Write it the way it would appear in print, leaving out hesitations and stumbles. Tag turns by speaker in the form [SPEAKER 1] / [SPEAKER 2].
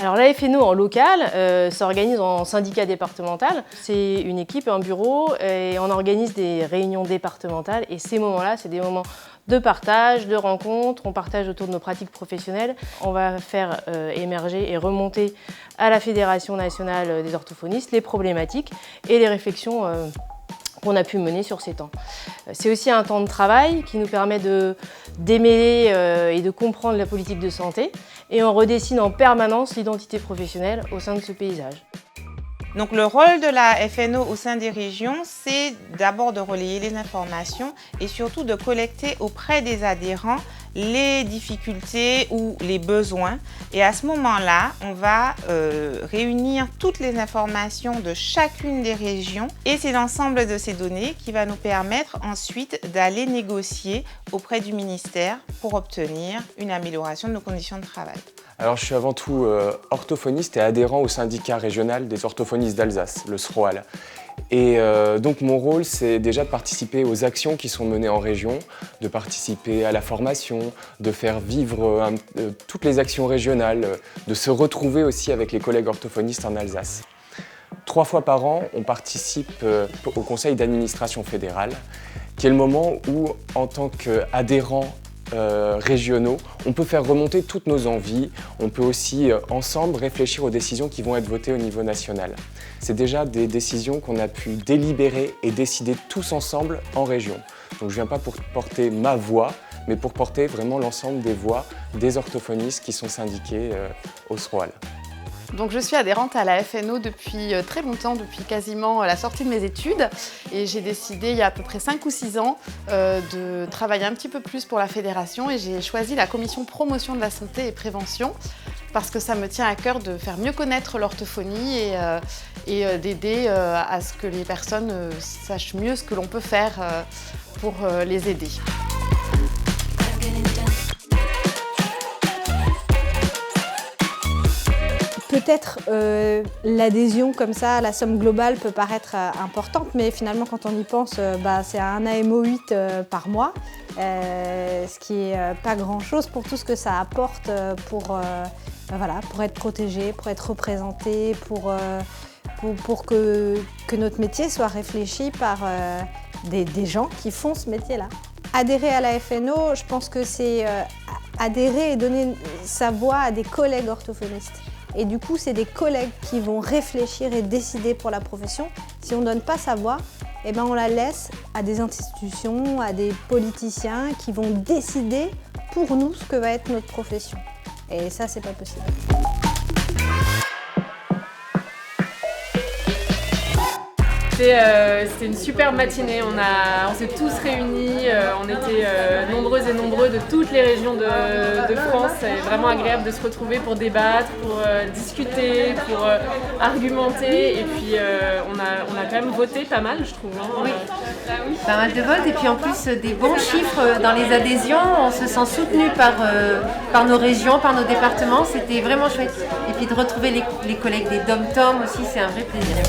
[SPEAKER 1] Alors la FNO en local s'organise en syndicat départemental. C'est une équipe, un bureau et on organise des réunions départementales et ces moments-là, c'est des moments de partage, de rencontres, on partage autour de nos pratiques professionnelles. On va faire émerger et remonter à la Fédération nationale des orthophonistes les problématiques et les réflexions qu'on a pu mener sur ces temps. C'est aussi un temps de travail qui nous permet de démêler et de comprendre la politique de santé et on redessine en permanence l'identité professionnelle au sein de ce paysage.
[SPEAKER 2] Donc le rôle de la FNO au sein des régions, c'est d'abord de relayer les informations et surtout de collecter auprès des adhérents les difficultés ou les besoins. Et à ce moment-là, on va réunir toutes les informations de chacune des régions et c'est l'ensemble de ces données qui va nous permettre ensuite d'aller négocier auprès du ministère pour obtenir une amélioration de nos conditions de travail.
[SPEAKER 3] Alors je suis avant tout orthophoniste et adhérent au syndicat régional des orthophonistes d'Alsace, le SROAL. Et donc mon rôle, c'est déjà de participer aux actions qui sont menées en région, de participer à la formation, de faire vivre toutes les actions régionales, de se retrouver aussi avec les collègues orthophonistes en Alsace. 3 fois par an, on participe au conseil d'administration fédérale, qui est le moment où, en tant qu'adhérent régionaux, on peut faire remonter toutes nos envies, on peut aussi ensemble réfléchir aux décisions qui vont être votées au niveau national. C'est déjà des décisions qu'on a pu délibérer et décider tous ensemble en région. Donc je ne viens pas pour porter ma voix, mais pour porter vraiment l'ensemble des voix des orthophonistes qui sont syndiqués au SROAL.
[SPEAKER 4] Donc je suis adhérente à la FNO depuis très longtemps, depuis quasiment la sortie de mes études. Et j'ai décidé il y a à peu près 5 ou 6 ans de travailler un petit peu plus pour la fédération et j'ai choisi la commission promotion de la santé et prévention parce que ça me tient à cœur de faire mieux connaître l'orthophonie et d'aider à ce que les personnes sachent mieux ce que l'on peut faire pour les aider.
[SPEAKER 5] Peut-être l'adhésion comme ça, la somme globale peut paraître importante, mais finalement quand on y pense, c'est un AMO8 par mois, ce qui n'est pas grand-chose pour tout ce que ça apporte pour être protégé, pour être représenté, pour que notre métier soit réfléchi par des gens qui font ce métier-là. Adhérer à la FNO, je pense que c'est adhérer et donner sa voix à des collègues orthophonistes. Et du coup, c'est des collègues qui vont réfléchir et décider pour la profession. Si on ne donne pas sa voix, on la laisse à des institutions, à des politiciens qui vont décider pour nous ce que va être notre profession. Et ça, c'est pas possible.
[SPEAKER 6] C'était une super matinée, on s'est tous réunis, on était nombreuses et nombreux de toutes les régions de France. C'est vraiment agréable de se retrouver pour débattre, pour discuter, pour argumenter et puis on a quand même voté pas mal, je trouve.
[SPEAKER 7] Oui, pas mal de votes et puis en plus des bons chiffres dans les adhésions, on se sent soutenu par nos régions, par nos départements, c'était vraiment chouette. Et puis de retrouver les collègues des DOM-TOM aussi, c'est un vrai plaisir.